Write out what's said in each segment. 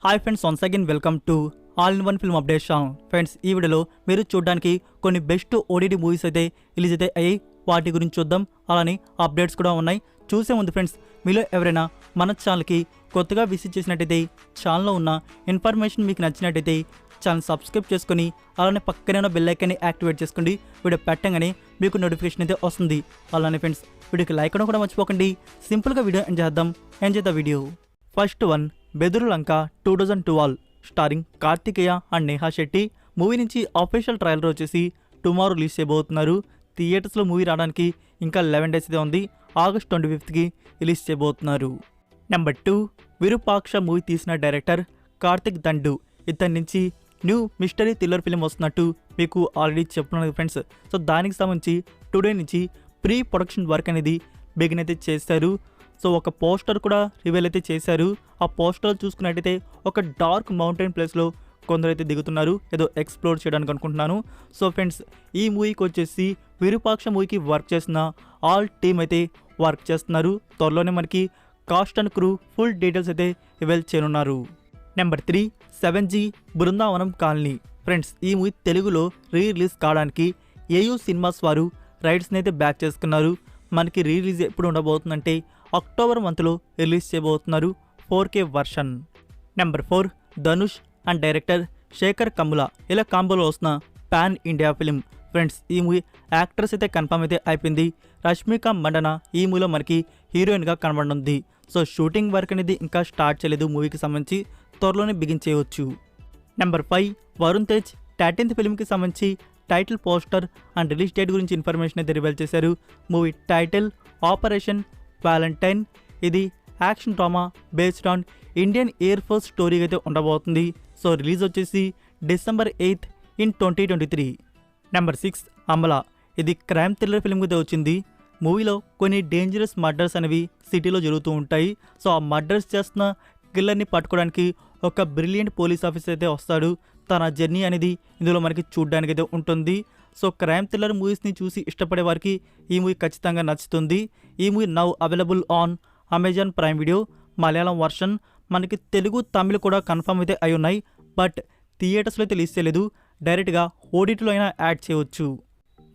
Hi friends, once again welcome to all in one film update channel. Friends, ఈ వీడియోలో మీరు చూడడానికి కొన్ని బెస్ట్ ఓటీటీ మూవీస్ అయితే రిలీజ్ అయితే అయ్యాయి. వాటి గురించి చూద్దాం. అలానే అప్డేట్స్ కూడా ఉన్నాయి. చూసే ముందు ఫ్రెండ్స్, మీలో ఎవరైనా మన ఛానల్కి కొత్తగా విజిట్ చేసినట్టయితే ఛానల్లో ఉన్న ఇన్ఫర్మేషన్ మీకు నచ్చినట్టయితే ఛానల్ సబ్స్క్రైబ్ చేసుకొని అలానే పక్కనే ఉన్న బెల్ ఐకాన్ని యాక్టివేట్ చేసుకోండి. వీడియో పెట్టగానే మీకు నోటిఫికేషన్ అయితే వస్తుంది. అలానే ఫ్రెండ్స్, వీడియోకి లైక్ అవ్వడం కూడా మర్చిపోకండి. సింపుల్గా video enjoy the video. First one, Bedurulanka 2012 starring Karthikeya and Neha Shetty. Movie నుంచి అఫీషియల్ ట్రైలర్ వచ్చేసి టుమారో రిలీజ్ చేయబోతున్నారు. థియేటర్స్లో మూవీ రావడానికి ఇంకా 11 days అయితే ఉంది. ఆగస్ట్ 25కి రిలీజ్ చేయబోతున్నారు. నెంబర్ 2, విరూపాక్ష మూవీ తీసిన డైరెక్టర్ కార్తిక్ దండు. ఇతని నుంచి న్యూ మిస్టరీ థ్రిల్లర్ ఫిల్మ్ వస్తున్నట్టు మీకు ఆల్రెడీ చెప్తున్నాను ఫ్రెండ్స్. సో దానికి సంబంధించి టుడే నుంచి ప్రీ ప్రొడక్షన్ వర్క్ అనేది బిగిన్ అయితే చేశారు. సో ఒక పోస్టర్ కూడా రివీల్ అయితే చేశారు. ఆ పోస్టర్ చూసుకున్నట్టయితే ఒక డార్క్ మౌంటైన్ ప్లేస్లో కొందరైతే దిగుతున్నారు, ఏదో ఎక్స్ప్లోర్ చేయడానికి అనుకుంటున్నాను. సో ఫ్రెండ్స్, ఈ మూవీకి వచ్చేసి విరూపాక్ష మూవీకి వర్క్ చేసిన ఆల్ టీమ్ అయితే వర్క్ చేస్తున్నారు. త్వరలోనే మనకి cost and crew full details అయితే రివీల్ చేయనున్నారు. Number 3, 7G Brindavanam colony. Friends, ఈ మూవీ తెలుగులో రిలీజ్ కావడానికి ఏయూ సినిమాస్ వారు రైట్స్ని అయితే బ్యాక్ చేసుకున్నారు. మనకి రిలీజ్ ఎప్పుడు ఉండబోతుందంటే అక్టోబర్ మంత్లో రిలీజ్ చేయబోతున్నారు 4K version. Number 4, Dhanush and director Sekhar Kammula ఇలా కాంబోలో వస్తున్న పాన్ ఇండియా ఫిల్మ్. ఫ్రెండ్స్, ఈ మూవీ యాక్ట్రెస్ అయితే కన్ఫర్మ్ అయితే అయిపోయింది. రష్మిక మండన ఈ మూవీలో మనకి హీరోయిన్గా కనబడనుంది. సో షూటింగ్ వర్క్ అనేది ఇంకా స్టార్ట్ చేయలేదు. మూవీకి సంబంధించి త్వరలోనే బిగిన్ చేయవచ్చు. నెంబర్ 5, వరుణ్ తేజ్ 13th ఫిల్మ్కి సంబంధించి title poster and release date గురించి ఇన్ఫర్మేషన్ అయితే రివీల్ చేశారు. Movie title operation valentine. ఇది action drama based on Indian air force story అయితే ఉండబోతుంది. సో రిలీజ్ వచ్చేసి December 8 in 2023. నెంబర్ 6, అమల. ఇది క్రైమ్ థ్రిల్లర్ ఫిల్మ్ అయితే వచ్చింది. మూవీలో కొన్ని డేంజరస్ మర్డర్స్ అనేవి సిటీలో జరుగుతూ ఉంటాయి. సో ఆ మర్డర్స్ చేస్తున్న కిల్లర్ని పట్టుకోవడానికి ఒక బ్రిలియంట్ పోలీస్ ఆఫీసర్ అయితే వస్తాడు. తన జర్నీ అనేది ఇందులో మనకి చూడడానికి అయితే ఉంటుంది. సో క్రైమ్ థ్రిల్లర్ మూవీస్ని చూసి ఇష్టపడే వారికి ఈ మూవీ ఖచ్చితంగా నచ్చుతుంది. ఈ movie now available on Amazon prime video. Malayalam version, మనకి తెలుగు తమిళ్ కూడా కన్ఫర్మ్ అయితే అయి ఉన్నాయి. బట్ థియేటర్స్లో అయితే రిలీజ్ చేయలేదు. డైరెక్ట్గా ఓటీటీలో అయినా యాడ్ చేయవచ్చు.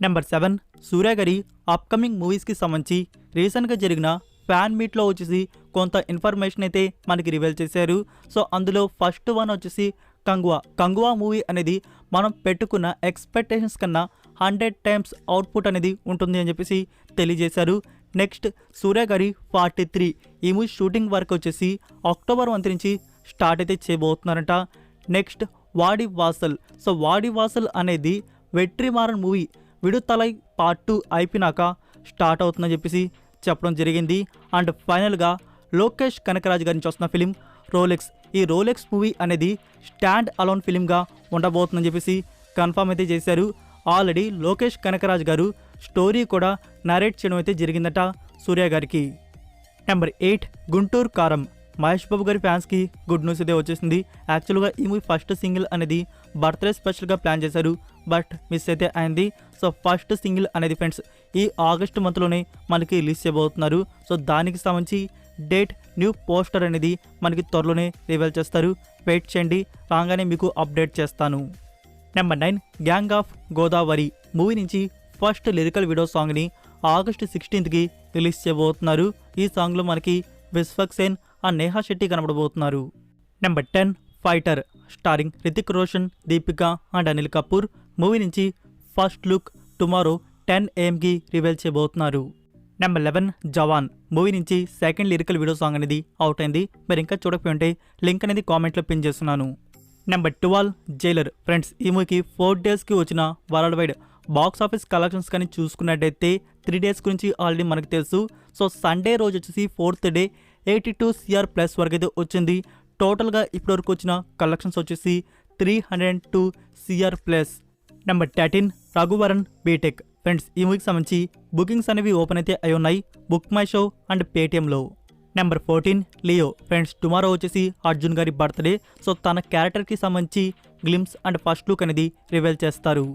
నెంబర్ 7, సూర్య గారి అప్కమింగ్ మూవీస్కి సంబంధించి రీసెంట్గా జరిగిన ఫ్యాన్ మీట్లో వచ్చేసి కొంత ఇన్ఫర్మేషన్ అయితే మనకి రివీల్ చేశారు. సో అందులో ఫస్ట్ వన్ వచ్చేసి కంగువా మూవీ అనేది మనం పెట్టుకున్న ఎక్స్పెక్టేషన్స్ కన్నా 100 times అవుట్పుట్ అనేది ఉంటుంది అని చెప్పేసి తెలియజేశారు. నెక్స్ట్, సూర్య గారి 43 ఈ మూవీ షూటింగ్ వర్క్ వచ్చేసి అక్టోబర్ 1 నుంచి స్టార్ట్ అయితే చేయబోతున్నారంట. నెక్స్ట్, వాడి వాసల్. సో వాడి వాసల్ అనేది వెట్రిమారన్ మూవీ విడుదలై పార్ట్ 2 అయిపోయినాక స్టార్ట్ అవుతుందని చెప్పేసి చెప్పడం జరిగింది. అండ్ ఫైనల్గా లోకేష్ కనకరాజ్ గారి నుంచి వస్తున్న ఫిలిం రోలెక్స్. ఈ రోలెక్స్ మూవీ అనేది స్టాండ్ అలోన్ ఫిలింగా ఉండబోతుందని చెప్పేసి కన్ఫర్మ్ అయితే చేశారు. ఆల్రెడీ లోకేష్ కనకరాజ్ గారు స్టోరీ కూడా నరేట్ చేయడం అయితే జరిగిందట సూర్య గారికి. నెంబర్ 8, గుంటూరు కారం. మహేష్ బాబు గారి ఫ్యాన్స్కి గుడ్ న్యూస్ అయితే వచ్చేసింది. యాక్చువల్గా ఈ మూవీ ఫస్ట్ సింగిల్ అనేది బర్త్డే స్పెషల్గా ప్లాన్ చేశారు, బట్ మిస్ అయితే అయింది. సో ఫస్ట్ సింగిల్ అనేది ఫ్రెండ్స్ ఈ ఆగస్ట్ మంత్లోనే మనకి రిలీజ్ చేయబోతున్నారు. సో దానికి సంబంధించి డేట్, న్యూ పోస్టర్ అనేది మనకి త్వరలోనే రివీల్ చేస్తారు. వెయిట్ చేయండి, రాగానే మీకు అప్డేట్ చేస్తాను. Number 9, gang of Godavari movie నుంచి ఫస్ట్ లిరికల్ వీడియో సాంగ్ని ఆగస్ట్ 16కి రిలీజ్ చేయబోతున్నారు. ఈ సాంగ్లో మనకి విశ్వక్ సేన్ అండ్ నేహా శెట్టి కనబడబోతున్నారు. Number 10, fighter starring Hrithik Roshan, Deepika and Anil Kapoor. Movie నుంచి first look tomorrow 10 AM reveal చేయబోతున్నారు. నెంబర్ 11, జవాన్ మూవీ నుంచి సెకండ్ లిరికల్ వీడియో సాంగ్ అనేది అవుట్ అయింది. మీరు ఇంకా చూడకపోయింటే లింక్ అనేది కామెంట్లో పిన్ చేస్తున్నాను. Number 12, Jailer. ఫ్రెండ్స్, ఈ మూవీకి 4 daysకి వచ్చిన world wide box office collections కానీ చూసుకున్నట్టయితే 3 days గురించి ఆల్రెడీ మనకు తెలుసు. సో సండే రోజు వచ్చేసి 4th day 82 CR ప్లస్ వరకు అయితే వచ్చింది. టోటల్గా ఇప్పటివరకు వచ్చిన కలెక్షన్స్ వచ్చేసి 302 CR plus. Number 13, Raghuvaran BTech. Friends, ఈ మూవీకి సంబంధించి బుకింగ్స్ అనేవి ఓపెన్ అయితే అయి ఉన్నాయి బుక్ మై షో అండ్ పేటిఎంలో. Number 14, Leo. ఫ్రెండ్స్, టుమారో వచ్చేసి అర్జున్ గారి బర్త్డే. సో తన క్యారెక్టర్కి సంబంధించి గ్లిమ్స్ అండ్ ఫస్ట్ లుక్ అనేది రివీల్ చేస్తారు.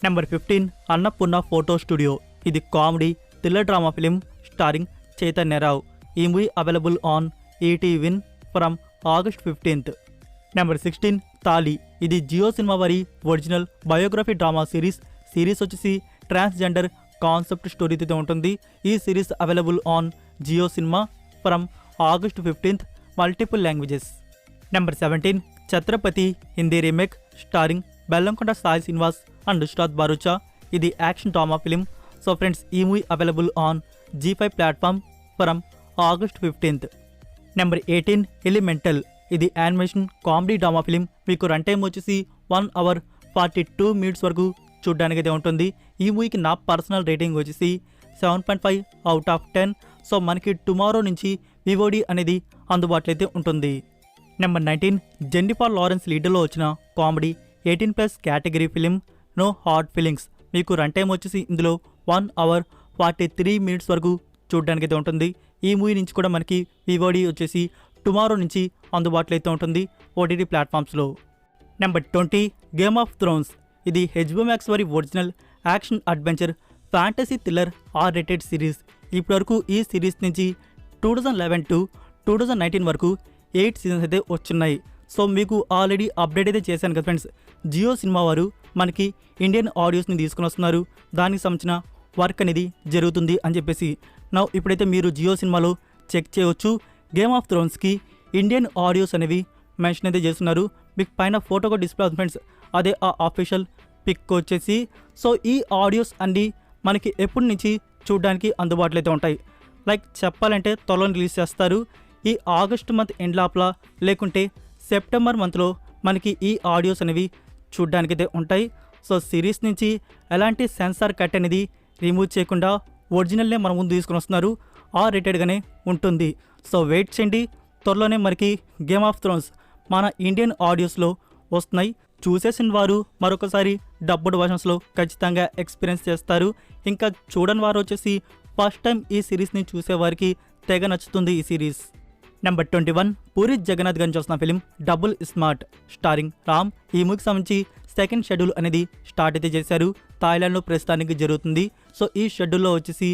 Number 15, Annapurna photo studio. ఇది comedy thriller drama film starring Chaitanya Rao. ఈ movie available on ET Win from August 15th. Number 16 Taali. ఇది జియో సినిమా వారి ఒరిజినల్ బయోగ్రఫీ డ్రామా సిరీస్ వచ్చేసి ట్రాన్స్జెండర్ కాన్సెప్ట్ స్టోరీతో ఉంటుంది. ఈ series available on Jio Cinema from August 15th, multiple languages. Number 17 Chatrapathi Hindi remake starring Bellamkonda Sai Srinivas and ఉస్తాద్ భరూచా. ఇది action drama film. So friends, ఈ movie available on G5 platform from August 15th. Number 18 elemental. ఇది animation comedy drama film. మీకు run time వచ్చేసి 1 hour 42 minutes వరకు చూడడానికి అయితే ఉంటుంది. ఈ మూవీకి నా పర్సనల్ రేటింగ్ వచ్చేసి 7.5 out of 10. సో మనకి టుమారో నుంచి VOD అనేది అందుబాటులో అయితే ఉంటుంది. నెంబర్ 19 జెన్నిఫర్ లారెన్స్ లీడర్లో వచ్చిన comedy 18+ category film no hard feelings. మీకు రన్ టైం వచ్చేసి ఇందులో 1 hour 43 minutes వరకు చూడడానికి అయితే ఉంటుంది. ఈ మూవీ నుంచి కూడా మనకి VOD వచ్చేసి టుమారో నుంచి అందుబాటులో అయితే ఉంటుంది OTT ప్లాట్ఫామ్స్లో. Number 20 game of thrones. ఇది HBO Max వారి original action adventure fantasy thriller R-rated series. ఇప్పటివరకు ఈ సిరీస్ నుంచి 2011 to 2019 వరకు 8 సీజన్స్ అయితే వచ్చున్నాయి. సో మీకు ఆల్రెడీ అప్డేట్ అయితే చేశాను కదా ఫ్రెండ్స్. జియో సినిమా వారు మనకి ఇండియన్ ఆడియోస్ని తీసుకుని వస్తున్నారు. దానికి సంబంధించిన వర్క్ అనేది జరుగుతుంది అని చెప్పేసి ఇప్పుడైతే మీరు జియో సినిమాలో చెక్ చేయవచ్చు. గేమ్ ఆఫ్ థ్రోన్స్కి ఇండియన్ ఆడియోస్ అనేవి మెన్షన్ అయితే చేస్తున్నారు. మీకు పైన ఫోటో కూడా డిస్ప్లే అవుతుంది ఫ్రెండ్స్. అదే ఆ అఫీషియల్ పిక్ వచ్చేసి. సో ఈ ఆడియోస్ అన్నీ మనకి ఎప్పటి నుంచి చూడడానికి అందుబాటులో అయితే ఉంటాయి. లైక్ చెప్పాలంటే త్వరలో రిలీజ్ చేస్తారు. ఈ ఆగస్ట్ మంత్ ఎండ్ లోపల లేకుంటే సెప్టెంబర్ మంత్లో మనకి ఈ ఆడియోస్ అనేవి చూడడానికైతే ఉంటాయి. సో సిరీస్ నుంచి ఎలాంటి సెన్సార్ కట్ అనేది రిమూవ్ చేయకుండా ఒరిజినల్నే మన ముందు తీసుకుని వస్తున్నారు. R-ratedగానే ఉంటుంది. సో వెయిట్ చేయండి. త్వరలోనే మనకి గేమ్ ఆఫ్ థ్రోన్స్ మన ఇండియన్ ఆడియోస్లో వస్తున్నాయి. చూసేసిన వారు మరొకసారి డబ్బుడ్ వర్షన్స్లో ఖచ్చితంగా ఎక్స్పీరియన్స్ చేస్తారు. ఇంకా చూడని వారు వచ్చేసి ఫస్ట్ టైం ఈ సిరీస్ని చూసేవారికి తెగ నచ్చుతుంది ఈ సిరీస్. నెంబర్ 21 పూరి జగన్నాథ్ గారిని చూస్తున్న film double smart starring Ram. ఈ మూవీకి సంబంధించి సెకండ్ షెడ్యూల్ అనేది స్టార్ట్ అయితే చేశారు. థాయిలాండ్లో ప్రస్తుతానికి జరుగుతుంది. సో ఈ షెడ్యూల్లో వచ్చేసి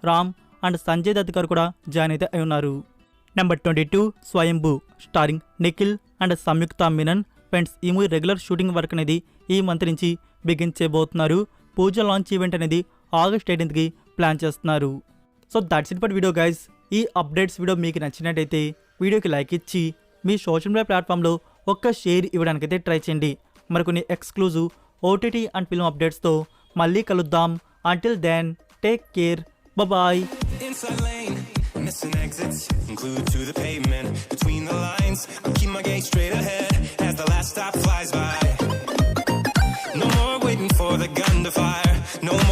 రామ్ అండ్ సంజయ్ దత్ గారు కూడా జాయిన్ అయితే అయి ఉన్నారు. Number 22 Swayambhu starring Nikhil and Samyuktha Menon. Friends, ఈ మూవీ రెగ్యులర్ షూటింగ్ వర్క్ అనేది ఈ మంత్ నుంచి బిగిన్ చేయబోతున్నారు. పూజ లాంచ్ ఈవెంట్ అనేది August 18th ప్లాన్ చేస్తున్నారు. So that's it for video guys. ఈ అప్డేట్స్ వీడియో మీకు నచ్చినట్టయితే వీడియోకి లైక్ ఇచ్చి మీ సోషల్ మీడియా ప్లాట్ఫామ్లో ఒక్క షేర్ ఇవ్వడానికైతే ట్రై చేయండి. మరికొన్ని ఎక్స్క్లూజివ్ OTT అండ్ ఫిల్మ్ అప్డేట్స్తో మళ్ళీ కలుద్దాం. Until then take care, bye. Missing exits, glued to the pavement. Between the lines, I keep my gaze straight ahead as the last stop flies by. No more waiting for the gun to fire. No more